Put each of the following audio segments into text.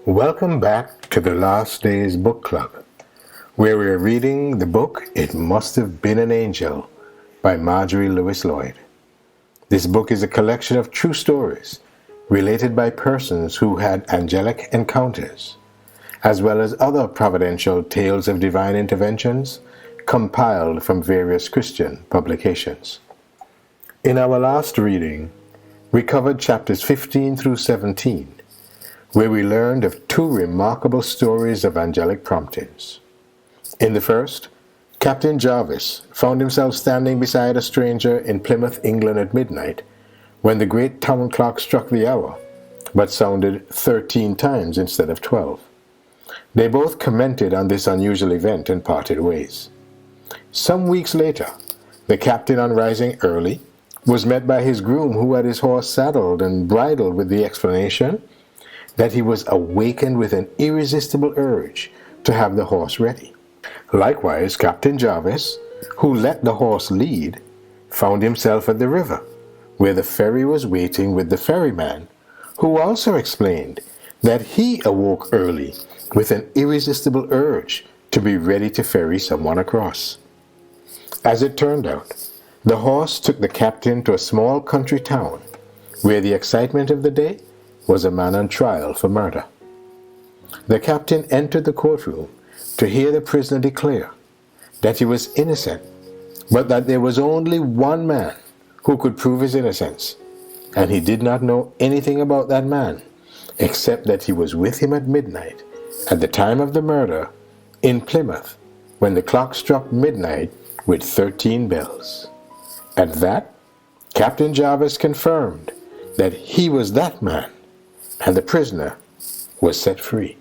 Welcome back to the Last Days Book Club, where we're reading the book It Must Have Been an Angel by Marjorie Lewis Lloyd. This book is a collection of true stories related by persons who had angelic encounters, as well as other providential tales of divine interventions compiled from various Christian publications. In our last reading, we covered chapters 15 through 17, where we learned of two remarkable stories of angelic promptings. In the first, Captain Jarvis found himself standing beside a stranger in Plymouth, England at midnight, when the great town clock struck the hour, but sounded 13 times instead of 12. They both commented on this unusual event and parted ways. Some weeks later, the captain, on rising early, was met by his groom, who had his horse saddled and bridled, with the explanation that he was awakened with an irresistible urge to have the horse ready. Likewise, Captain Jarvis, who let the horse lead, found himself at the river, where the ferry was waiting with the ferryman, who also explained that he awoke early with an irresistible urge to be ready to ferry someone across. As it turned out, the horse took the captain to a small country town, where the excitement of the day was a man on trial for murder. The captain entered the courtroom to hear the prisoner declare that he was innocent, but that there was only one man who could prove his innocence, and he did not know anything about that man, except that he was with him at midnight, at the time of the murder, in Plymouth, when the clock struck midnight with 13 bells. At that, Captain Jarvis confirmed that he was that man, and the prisoner was set free.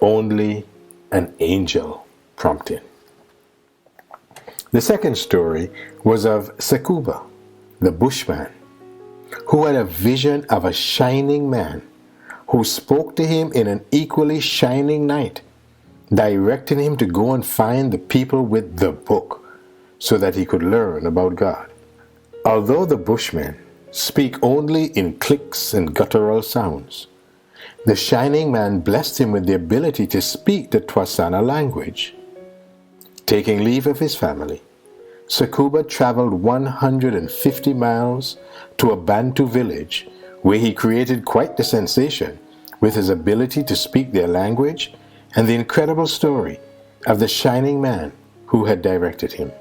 Only an angel prompted. The second story was of Sakuba, the bushman, who had a vision of a shining man who spoke to him in an equally shining night, directing him to go and find the people with the book so that he could learn about God. Although the bushmen speak only in clicks and guttural sounds, the shining man blessed him with the ability to speak the Twasana language. Taking leave of his family, Sakuba traveled 150 miles to a Bantu village, where he created quite the sensation with his ability to speak their language and the incredible story of the shining man who had directed him.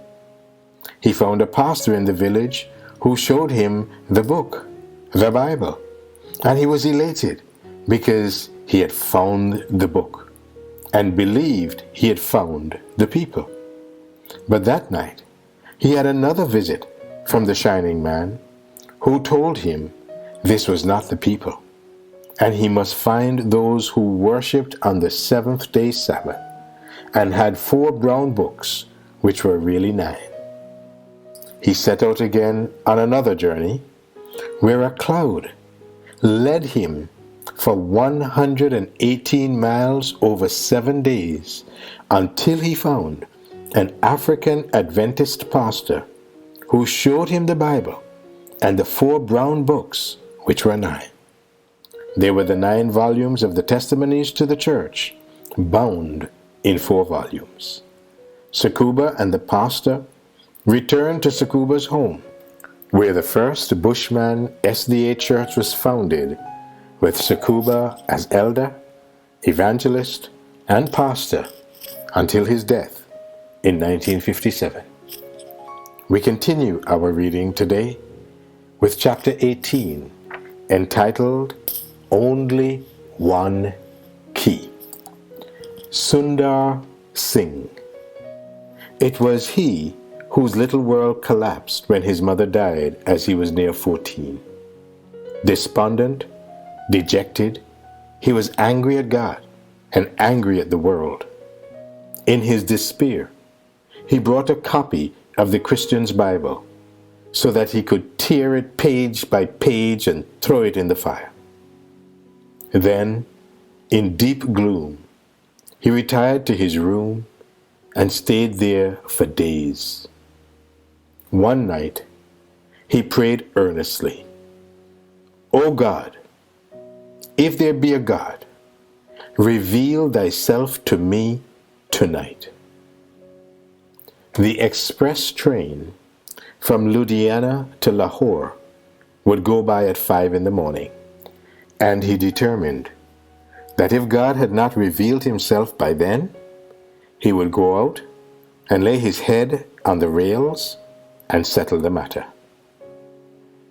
He found a pastor in the village who showed him the book, the Bible, and he was elated because he had found the book and believed he had found the people. But that night, he had another visit from the shining man, who told him this was not the people, and he must find those who worshipped on the seventh-day Sabbath and had 4 brown books, which were really 9. He set out again on another journey, where a cloud led him for 118 miles over 7 days, until he found an African Adventist pastor who showed him the Bible and the 4 brown books, which were 9. They were the 9 volumes of the testimonies to the church, bound in 4 volumes. Sakuba and the pastor returned to Sakuba's home, where the first Bushman SDA church was founded, with Sakuba as elder, evangelist, and pastor until his death in 1957. We continue our reading today with chapter 18, entitled Only One Key. Sundar Singh. It was he whose little world collapsed when his mother died as he was near 14. Despondent, dejected, he was angry at God and angry at the world. In his despair, he brought a copy of the Christian's Bible so that he could tear it page by page and throw it in the fire. Then, in deep gloom, he retired to his room and stayed there for days. One night, he prayed earnestly, "O God, if there be a God, reveal thyself to me tonight. The express train from Ludhiana to Lahore would go by at 5 in the morning, and he determined that if God had not revealed himself by then, he would go out and lay his head on the rails and settle the matter.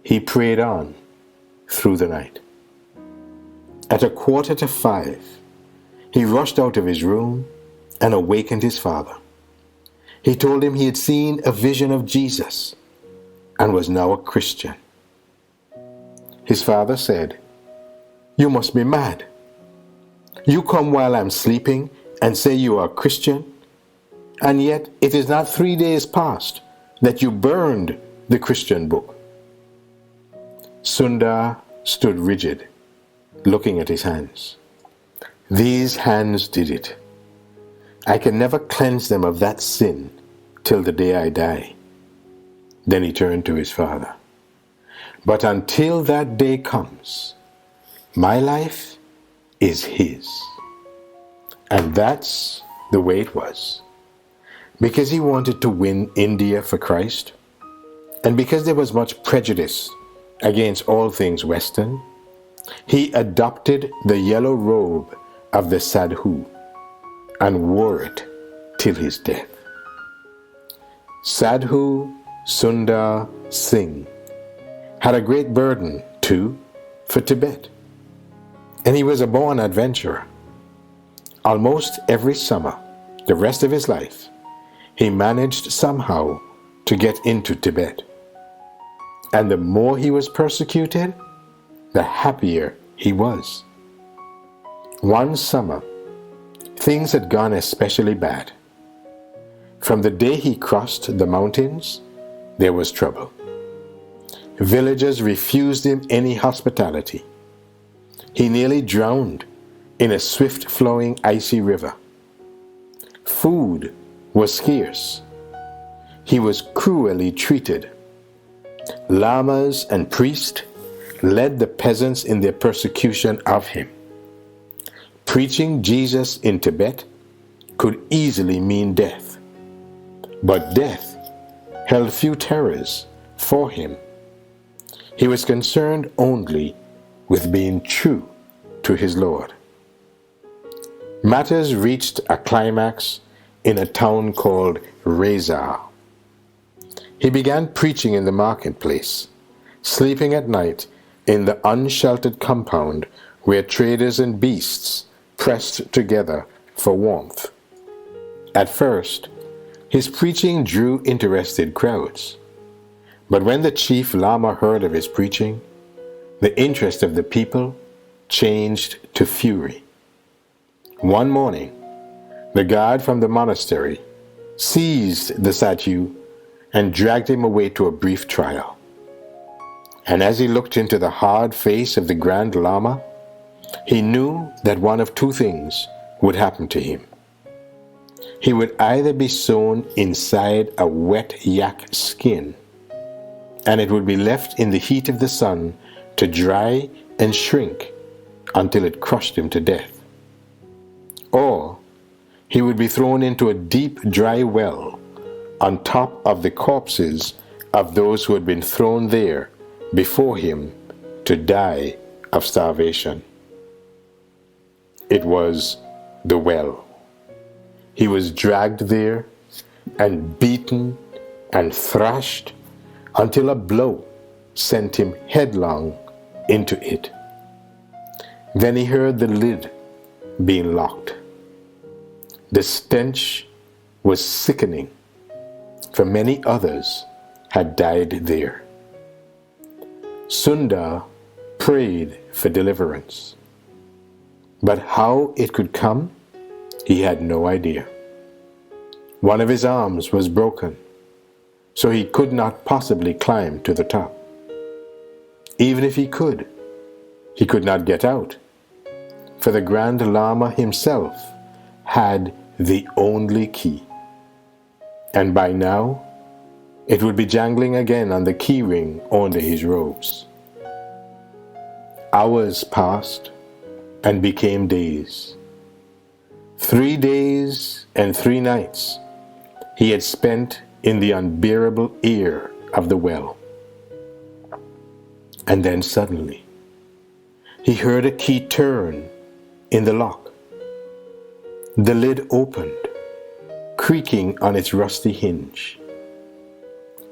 He prayed on through the night. At 4:45, he rushed out of his room and awakened his father. He told him he had seen a vision of Jesus and was now a Christian. His father said, "You must be mad. You come while I'm sleeping and say you are a Christian, and yet it is not 3 days past that you burned the Christian book." Sundar stood rigid, looking at his hands. "These hands did it. I can never cleanse them of that sin till the day I die." Then he turned to his father. "But until that day comes, my life is his." And that's the way it was. Because he wanted to win India for Christ, and because there was much prejudice against all things Western, he adopted the yellow robe of the sadhu and wore it till his death. Sadhu Sundar Singh had a great burden, too, for Tibet, and he was a born adventurer. Almost every summer, the rest of his life, he managed somehow to get into Tibet. And the more he was persecuted, the happier he was. One summer, things had gone especially bad. From the day he crossed the mountains, there was trouble. Villagers refused him any hospitality. He nearly drowned in a swift-flowing icy river. Food was scarce. He was cruelly treated. Lamas and priests led the peasants in their persecution of him. Preaching Jesus in Tibet could easily mean death, but death held few terrors for him. He was concerned only with being true to his Lord. Matters reached a climax in a town called Reza. He began preaching in the marketplace, sleeping at night in the unsheltered compound where traders and beasts pressed together for warmth. At first, his preaching drew interested crowds. But when the chief Lama heard of his preaching, the interest of the people changed to fury. One morning, the guard from the monastery seized the sadhu and dragged him away to a brief trial. And as he looked into the hard face of the Grand Lama, he knew that one of two things would happen to him. He would either be sewn inside a wet yak skin, and it would be left in the heat of the sun to dry and shrink until it crushed him to death, or he would be thrown into a deep, dry well on top of the corpses of those who had been thrown there before him to die of starvation. It was the well. He was dragged there and beaten and thrashed until a blow sent him headlong into it. Then he heard the lid being locked. The stench was sickening, for many others had died there. Sundar prayed for deliverance, but how it could come, he had no idea. One of his arms was broken, so he could not possibly climb to the top. Even if he could not get out, for the Grand Lama himself had the only key. And by now, it would be jangling again on the key ring under his robes. Hours passed and became days. 3 days and 3 nights he had spent in the unbearable ear of the well. And then suddenly, he heard a key turn in the lock. The lid opened, creaking on its rusty hinge.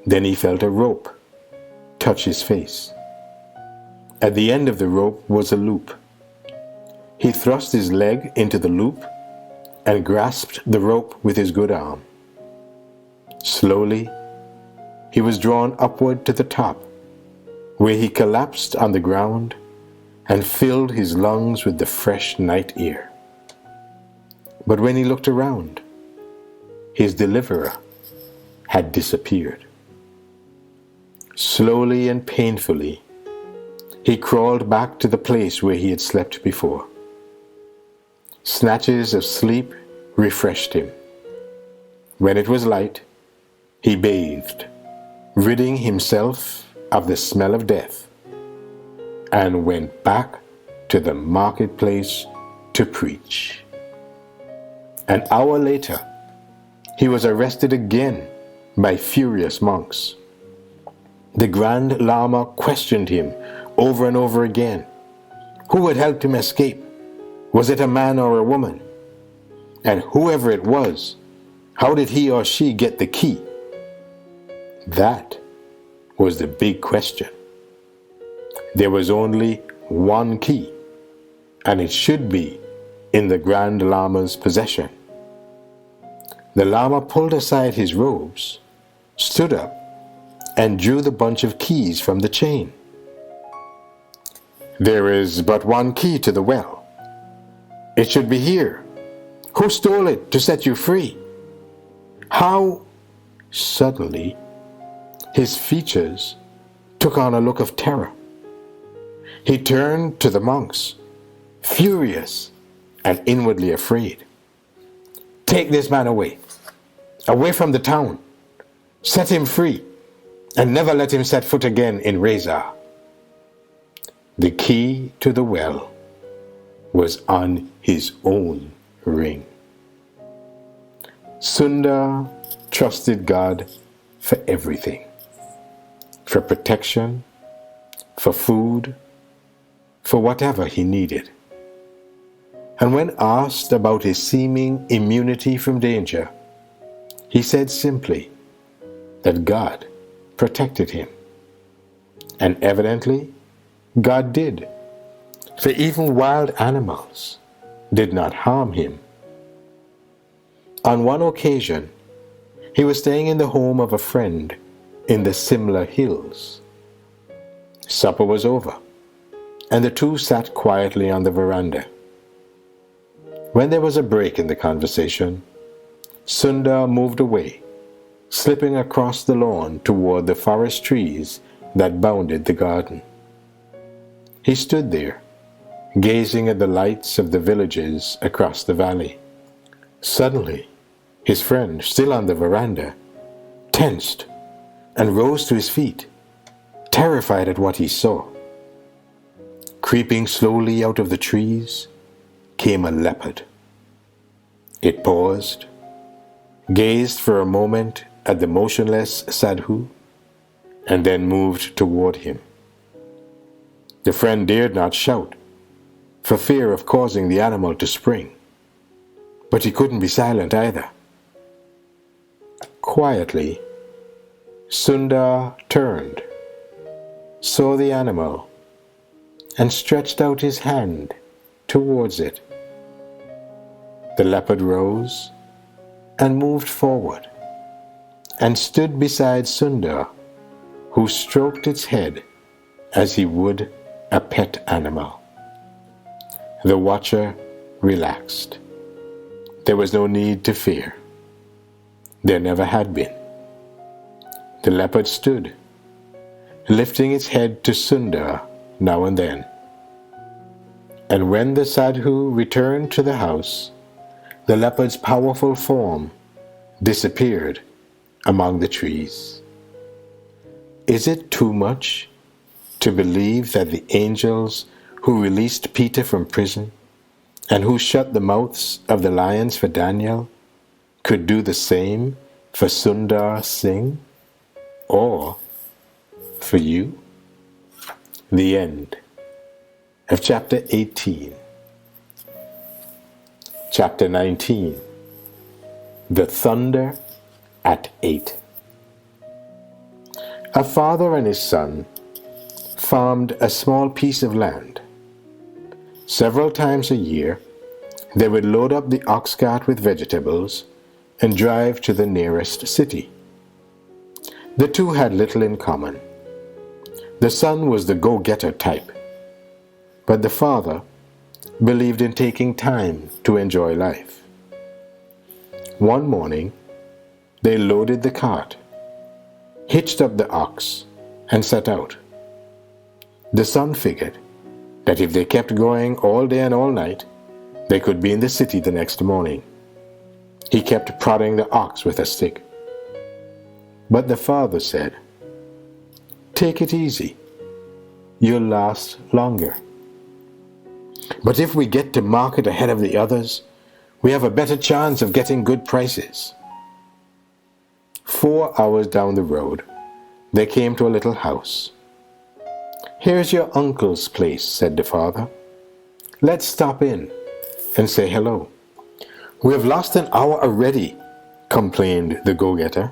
Then he felt a rope touch his face. At the end of the rope was a loop. He thrust his leg into the loop and grasped the rope with his good arm. Slowly, he was drawn upward to the top, where he collapsed on the ground and filled his lungs with the fresh night air. But when he looked around, his deliverer had disappeared. Slowly and painfully, he crawled back to the place where he had slept before. Snatches of sleep refreshed him. When it was light, he bathed, ridding himself of the smell of death, and went back to the marketplace to preach. An hour later, he was arrested again by furious monks. The Grand Lama questioned him over and over again. Who had helped him escape? Was it a man or a woman? And whoever it was, how did he or she get the key? That was the big question. There was only one key, and it should be in the Grand Lama's possession. The Lama pulled aside his robes, stood up, and drew the bunch of keys from the chain. There is but one key to the well. It should be here. Who stole it to set you free? How? Suddenly, his features took on a look of terror. He turned to the monks, furious and inwardly afraid. Take this man away from the town. Set him free, and never let him set foot again in Reza. The key to the well was on his own ring. Sundar trusted God for everything. For protection, for food, for whatever he needed. And when asked about his seeming immunity from danger, he said simply that God protected him. And evidently, God did, for even wild animals did not harm him. On one occasion, he was staying in the home of a friend in the Simla Hills. Supper was over, and the two sat quietly on the veranda. When there was a break in the conversation, Sundar moved away, slipping across the lawn toward the forest trees that bounded the garden. He stood there, gazing at the lights of the villages across the valley. Suddenly, his friend, still on the veranda, tensed and rose to his feet, terrified at what he saw. Creeping slowly out of the trees came a leopard. It paused, gazed for a moment at the motionless sadhu, and then moved toward him. The friend dared not shout, for fear of causing the animal to spring. But he couldn't be silent either. Quietly, Sundar turned, saw the animal, and stretched out his hand towards it. The leopard rose and moved forward, and stood beside Sundar, who stroked its head as he would a pet animal. The watcher relaxed. There was no need to fear. There never had been. The leopard stood, lifting its head to Sundar now and then. And when the sadhu returned to the house, the leopard's powerful form disappeared among the trees. Is it too much to believe that the angels who released Peter from prison and who shut the mouths of the lions for Daniel, could do the same for Sundar Singh or for you? The end of chapter 18. Chapter 19. The Thunder at 8. A father and his son farmed a small piece of land. Several times a year, they would load up the ox cart with vegetables and drive to the nearest city. The two had little in common. The son was the go-getter type, but the father believed in taking time to enjoy life. One morning, they loaded the cart, hitched up the ox, and set out. The son figured that if they kept going all day and all night, they could be in the city the next morning. He kept prodding the ox with a stick. But the father said, "Take it easy. You'll last longer. But if we get to market ahead of the others, we have a better chance of getting good prices." 4 hours down the road, they came to a little house. "Here's your uncle's place," said the father. "Let's stop in and say hello." "We have lost an hour already," complained the go-getter.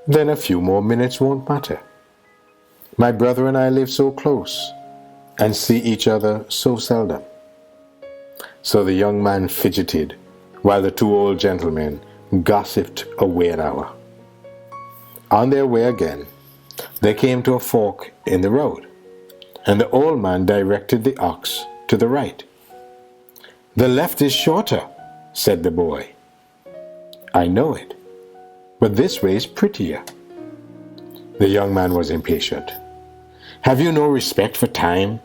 "Then a few more minutes won't matter. My brother and I live so close and see each other so seldom." So the young man fidgeted while the two old gentlemen gossiped away an hour. On their way again, they came to a fork in the road, and the old man directed the ox to the right. "The left is shorter," said the boy. "I know it, but this way is prettier." The young man was impatient. "Have you no respect for time?"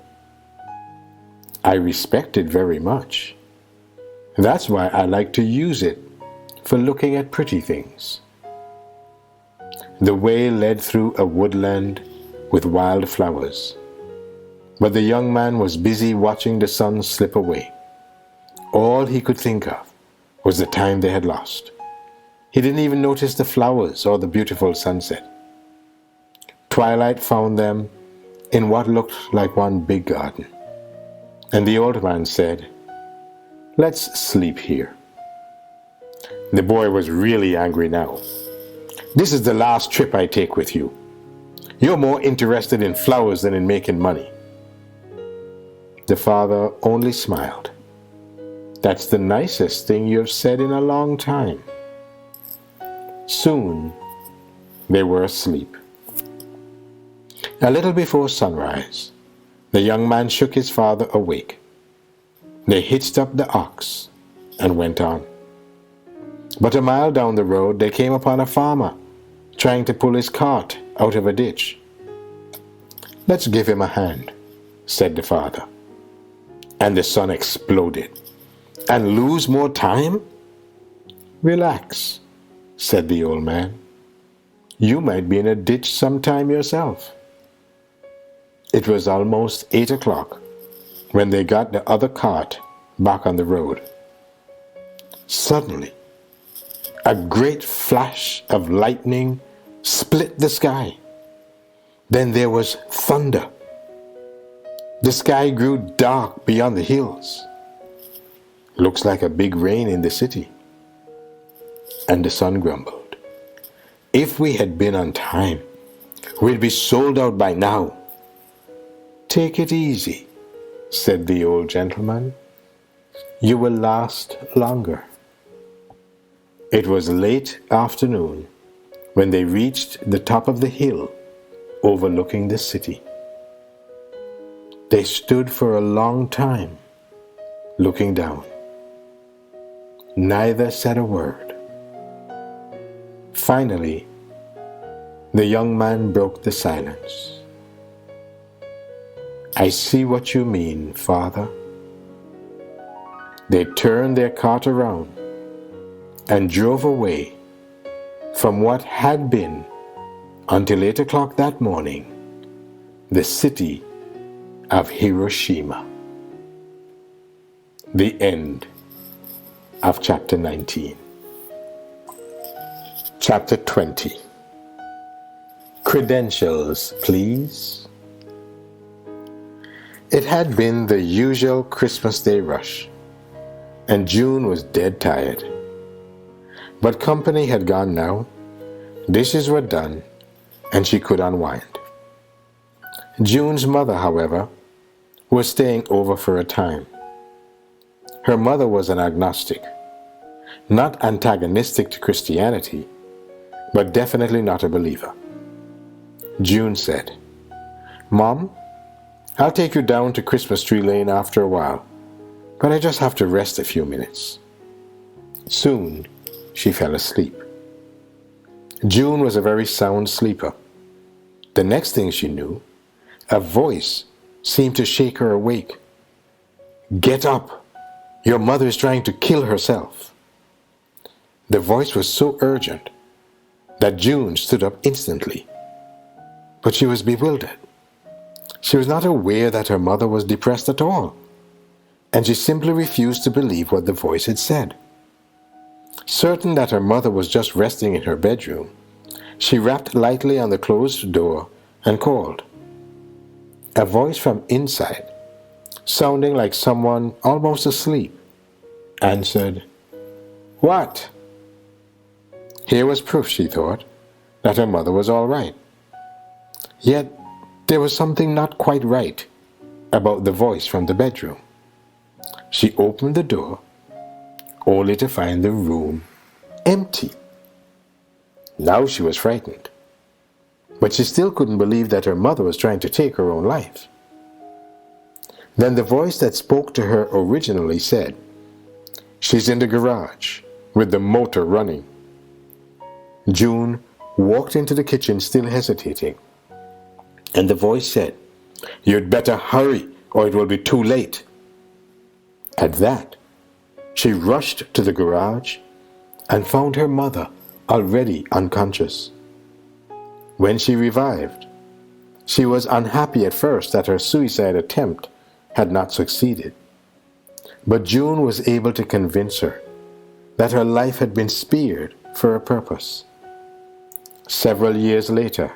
"I respect it very much. That's why I like to use it for looking at pretty things." The way led through a woodland with wild flowers, but the young man was busy watching the sun slip away. All he could think of was the time they had lost. He didn't even notice the flowers or the beautiful sunset. Twilight found them in what looked like one big garden, and the old man said, "Let's sleep here." The boy was really angry now. "This is the last trip I take with you. You're more interested in flowers than in making money." The father only smiled. "That's the nicest thing you've said in a long time." Soon they were asleep. A little before sunrise, the young man shook his father awake. They hitched up the ox and went on. But a mile down the road, they came upon a farmer trying to pull his cart out of a ditch. "Let's give him a hand," said the father. And the son exploded. "And lose more time?" "Relax," said the old man. "You might be in a ditch sometime yourself." It was almost 8 o'clock when they got the other cart back on the road. Suddenly, a great flash of lightning split the sky. Then there was thunder. The sky grew dark beyond the hills. "Looks like a big rain in the city." And the son grumbled, "If we had been on time, we'd be sold out by now." "Take it easy," said the old gentleman. "You will last longer." It was late afternoon when they reached the top of the hill overlooking the city. They stood for a long time, looking down. Neither said a word. Finally, the young man broke the silence. "I see what you mean, Father." They turned their cart around and drove away from what had been, until 8 o'clock that morning, the city of Hiroshima. The end of chapter 19. Chapter 20. Credentials, please. It had been the usual Christmas Day rush, and June was dead tired. But company had gone now, dishes were done, and she could unwind. June's mother, however, was staying over for a time. Her mother was an agnostic, not antagonistic to Christianity, but definitely not a believer. June said, "Mom, I'll take you down to Christmas Tree Lane after a while, but I just have to rest a few minutes." Soon, she fell asleep. June was a very sound sleeper. The next thing she knew, a voice seemed to shake her awake. "Get up! Your mother is trying to kill herself." The voice was so urgent that June stood up instantly. But she was bewildered. She was not aware that her mother was depressed at all, and she simply refused to believe what the voice had said. Certain that her mother was just resting in her bedroom, she rapped lightly on the closed door and called. A voice from inside, sounding like someone almost asleep, answered, "What?" Here was proof, she thought, that her mother was all right. Yet there was something not quite right about the voice from the bedroom. She opened the door, only to find the room empty. Now she was frightened, but she still couldn't believe that her mother was trying to take her own life. Then the voice that spoke to her originally said, "She's in the garage with the motor running." June walked into the kitchen still hesitating, and the voice said, "You'd better hurry or it will be too late." At that, she rushed to the garage and found her mother already unconscious. When she revived, she was unhappy at first that her suicide attempt had not succeeded. But June was able to convince her that her life had been spared for a purpose. Several years later,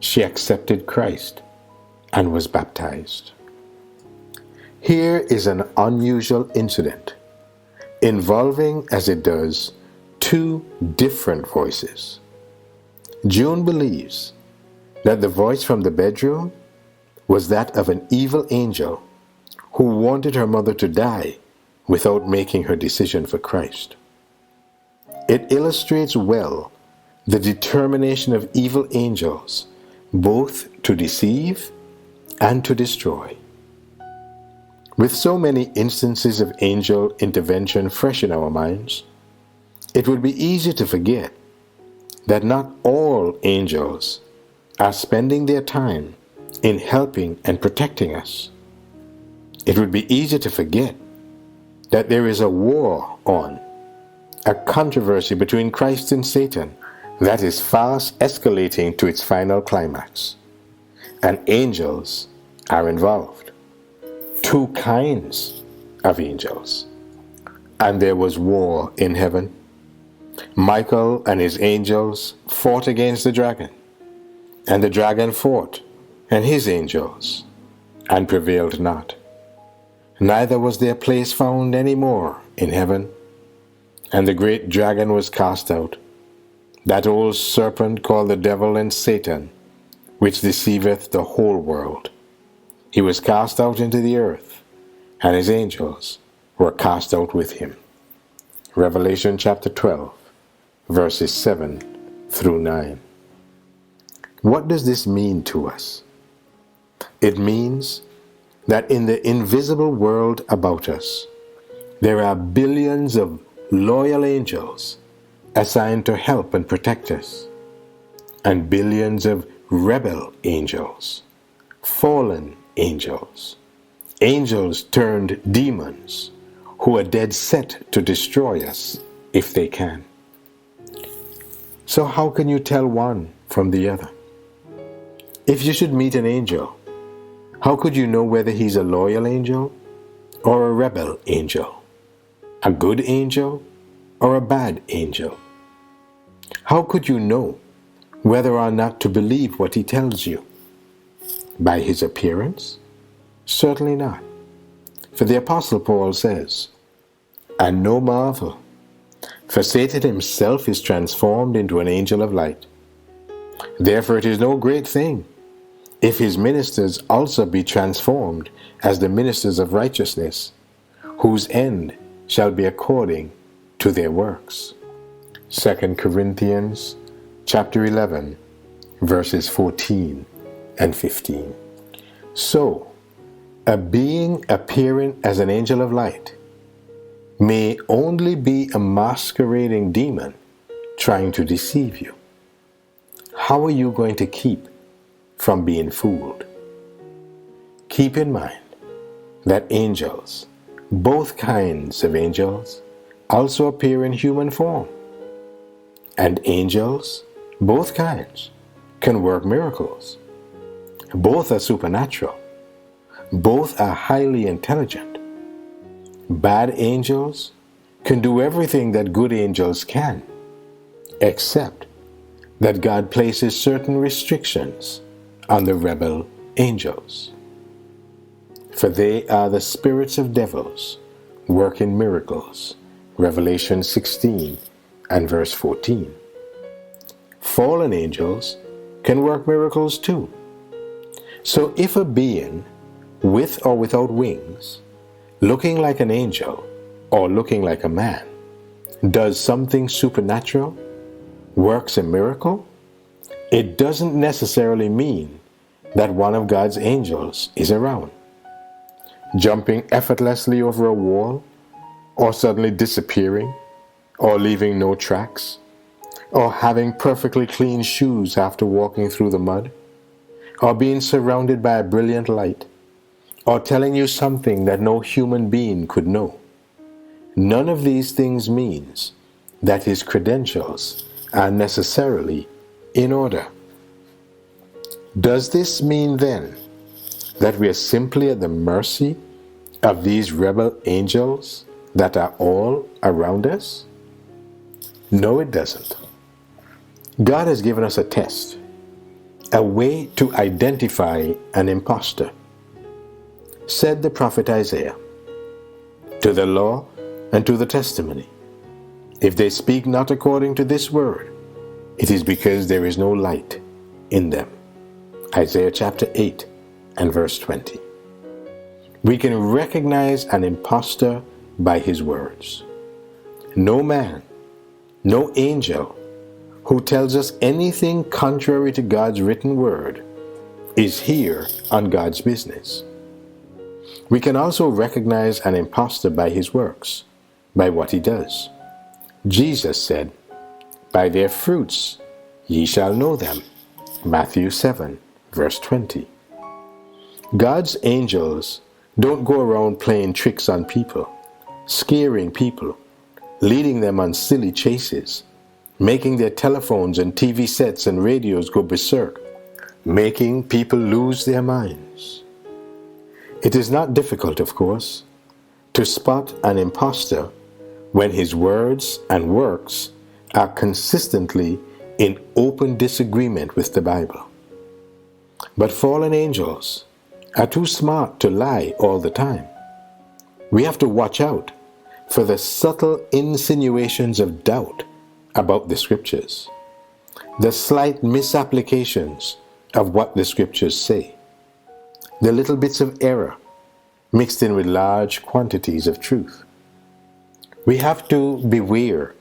she accepted Christ and was baptized. Here is an unusual incident, involving, as it does, two different voices. June believes that the voice from the bedroom was that of an evil angel who wanted her mother to die without making her decision for Christ. It illustrates well the determination of evil angels both to deceive and to destroy. With so many instances of angel intervention fresh in our minds, it would be easy to forget that not all angels are spending their time in helping and protecting us. It would be easy to forget that there is a war on, a controversy between Christ and Satan that is fast escalating to its final climax. And angels are involved. Two kinds of angels. And there was war in heaven. Michael and his angels fought against the dragon, and the dragon fought and his angels, and prevailed not. Neither was their place found any more in heaven. And the great dragon was cast out, that old serpent called the devil and Satan, which deceiveth the whole world. He was cast out into the earth, and his angels were cast out with him. Revelation chapter 12, verses 7 through 9. What does this mean to us? It means that in the invisible world about us, there are billions of loyal angels assigned to help and protect us, and billions of rebel angels, fallen angels, angels turned demons, who are dead set to destroy us if they can. So how can you tell one from the other? If you should meet an angel, how could you know whether he's a loyal angel or a rebel angel? A good angel or a bad angel? How could you know whether or not to believe what he tells you? By his appearance? Certainly not. For the Apostle Paul says, "And no marvel, for Satan himself is transformed into an angel of light. Therefore it is no great thing if his ministers also be transformed as the ministers of righteousness, whose end shall be according to their works." 2 Corinthians chapter 11, verses 14 and 15. So, a being appearing as an angel of light may only be a masquerading demon trying to deceive you. How are you going to keep from being fooled? Keep in mind that angels, both kinds of angels, also appear in human form. And angels, both kinds, can work miracles. Both are supernatural. Both are highly intelligent. Bad angels can do everything that good angels can, except that God places certain restrictions on the rebel angels. For they are the spirits of devils working miracles. Revelation 16 and verse 14. Fallen angels can work miracles too. So if a being, with or without wings, looking like an angel or looking like a man, does something supernatural, works a miracle, it doesn't necessarily mean that one of God's angels is around, jumping effortlessly over a wall, or suddenly disappearing, or leaving no tracks, or having perfectly clean shoes after walking through the mud, or being surrounded by a brilliant light, or telling you something that no human being could know. None of these things means that his credentials are necessarily in order. Does this mean then that we are simply at the mercy of these rebel angels that are all around us? No, it doesn't. God has given us a test, a way to identify an impostor. Said the prophet Isaiah, "To the law and to the testimony, if they speak not according to this word, it is because there is no light in them." Isaiah chapter 8 and verse 20. We can recognize an impostor by his words. No man, no angel who tells us anything contrary to God's written word is here on God's business. We can also recognize an impostor by his works, by what he does. Jesus said, "By their fruits ye shall know them." Matthew 7, verse 20. God's angels don't go around playing tricks on people, scaring people, leading them on silly chases, making their telephones and TV sets and radios go berserk, making people lose their minds. It is not difficult, of course, to spot an impostor when his words and works are consistently in open disagreement with the Bible. But fallen angels are too smart to lie all the time. We have to watch out for the subtle insinuations of doubt about the Scriptures, the slight misapplications of what the Scriptures say, the little bits of error mixed in with large quantities of truth. We have to beware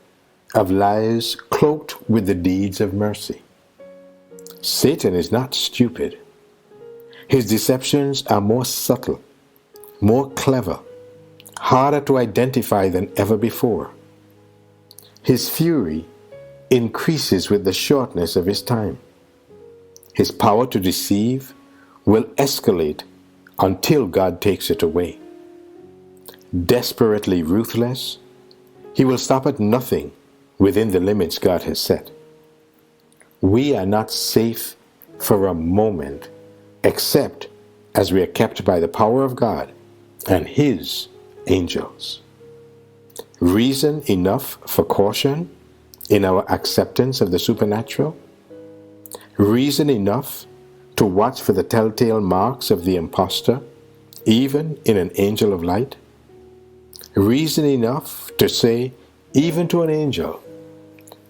of lies cloaked with the deeds of mercy. Satan is not stupid. His deceptions are more subtle, more clever, harder to identify than ever before. His fury increases with the shortness of his time. His power to deceive will escalate until God takes it away. Desperately ruthless, he will stop at nothing within the limits God has set. We are not safe for a moment except as we are kept by the power of God and his angels. Reason enough for caution in our acceptance of the supernatural? Reason enough to watch for the telltale marks of the impostor, even in an angel of light? Reason enough to say, even to an angel,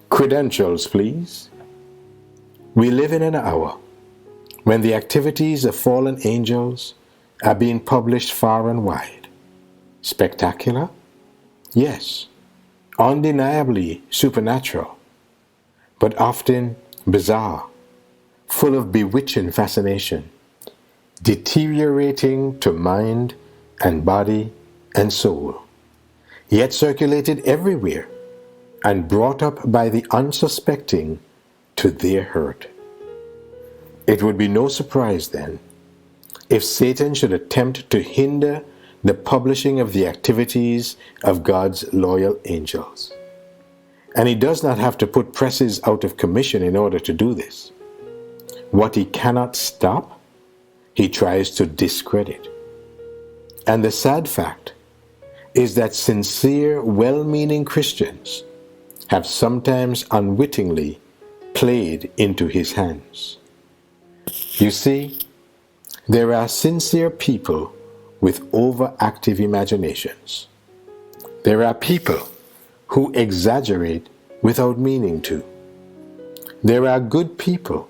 credentials, please? We live in an hour when the activities of fallen angels are being published far and wide. Spectacular? Yes. Undeniably supernatural, but often bizarre, full of bewitching fascination, deteriorating to mind and body and soul, yet circulated everywhere and brought up by the unsuspecting to their hurt. It would be no surprise then if Satan should attempt to hinder the publishing of the activities of God's loyal angels. And he does not have to put presses out of commission in order to do this. What he cannot stop, he tries to discredit. And the sad fact is that sincere, well-meaning Christians have sometimes unwittingly played into his hands. You see, there are sincere people with overactive imaginations. There are people who exaggerate without meaning to. There are good people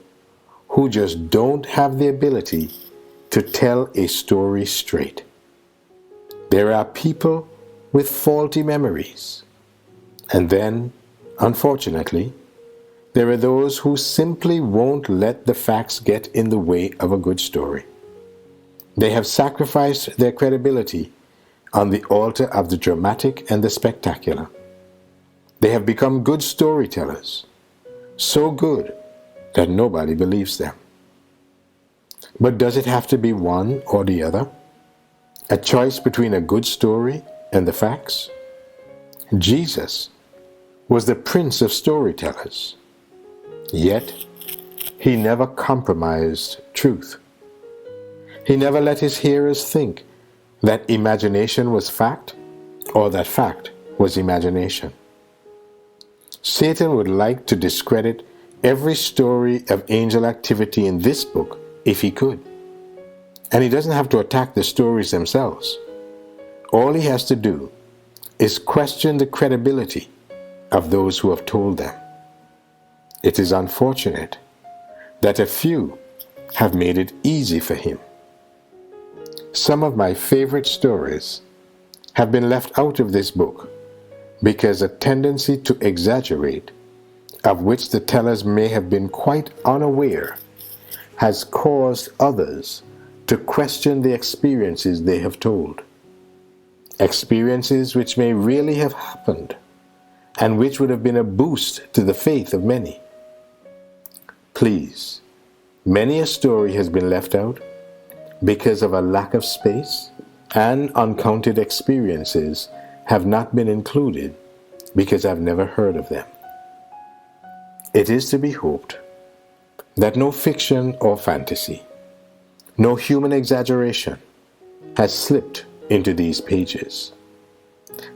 who just don't have the ability to tell a story straight. There are people with faulty memories. And then, unfortunately, there are those who simply won't let the facts get in the way of a good story. They have sacrificed their credibility on the altar of the dramatic and the spectacular. They have become good storytellers, so good that nobody believes them. But does it have to be one or the other? A choice between a good story and the facts? Jesus was the prince of storytellers, yet he never compromised truth. He never let his hearers think that imagination was fact or that fact was imagination. Satan would like to discredit every story of angel activity in this book if he could. And he doesn't have to attack the stories themselves. All he has to do is question the credibility of those who have told them. It is unfortunate that a few have made it easy for him. Some of my favorite stories have been left out of this book because a tendency to exaggerate, of which the tellers may have been quite unaware, has caused others to question the experiences they have told. Experiences which may really have happened and which would have been a boost to the faith of many. Please, many a story has been left out because of a lack of space, and uncounted experiences have not been included because I've never heard of them. It is to be hoped that no fiction or fantasy, no human exaggeration has slipped into these pages.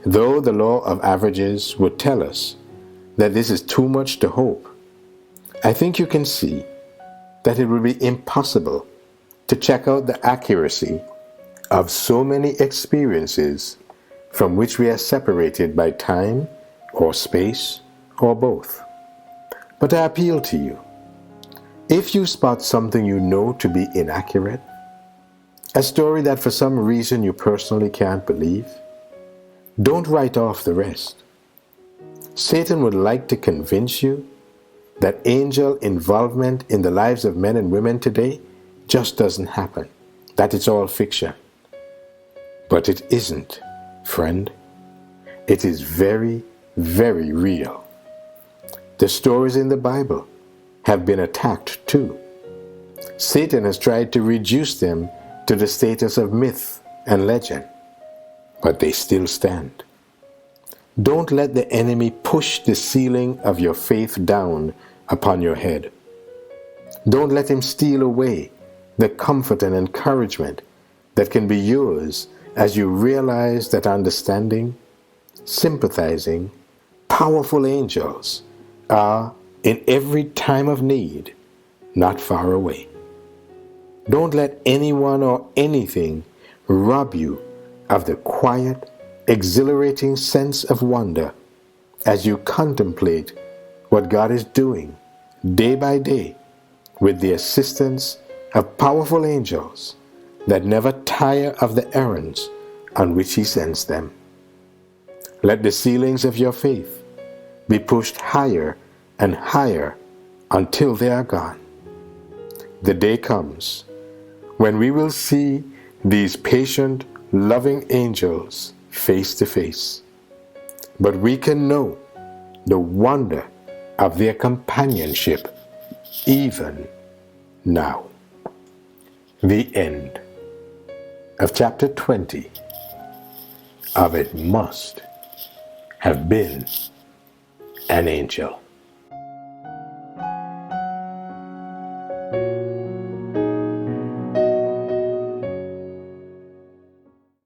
Though the law of averages would tell us that this is too much to hope, I think you can see that it would be impossible to check out the accuracy of so many experiences from which we are separated by time or space or both. But I appeal to you, if you spot something you know to be inaccurate, a story that for some reason you personally can't believe, don't write off the rest. Satan would like to convince you that angel involvement in the lives of men and women today just doesn't happen, that it's all fiction. But it isn't, friend. It is very, very real. The stories in the Bible have been attacked too. Satan has tried to reduce them to the status of myth and legend, but they still stand. Don't let the enemy push the ceiling of your faith down upon your head. Don't let him steal away the comfort and encouragement that can be yours as you realize that understanding, sympathizing, powerful angels are, in every time of need, not far away. Don't let anyone or anything rob you of the quiet, exhilarating sense of wonder as you contemplate what God is doing day by day with the assistance of powerful angels that never tire of the errands on which He sends them. Let the ceilings of your faith be pushed higher and higher until they are gone. The day comes when we will see these patient, loving angels face to face. But we can know the wonder of their companionship even now. The end of chapter 20 of It Must Have Been an Angel.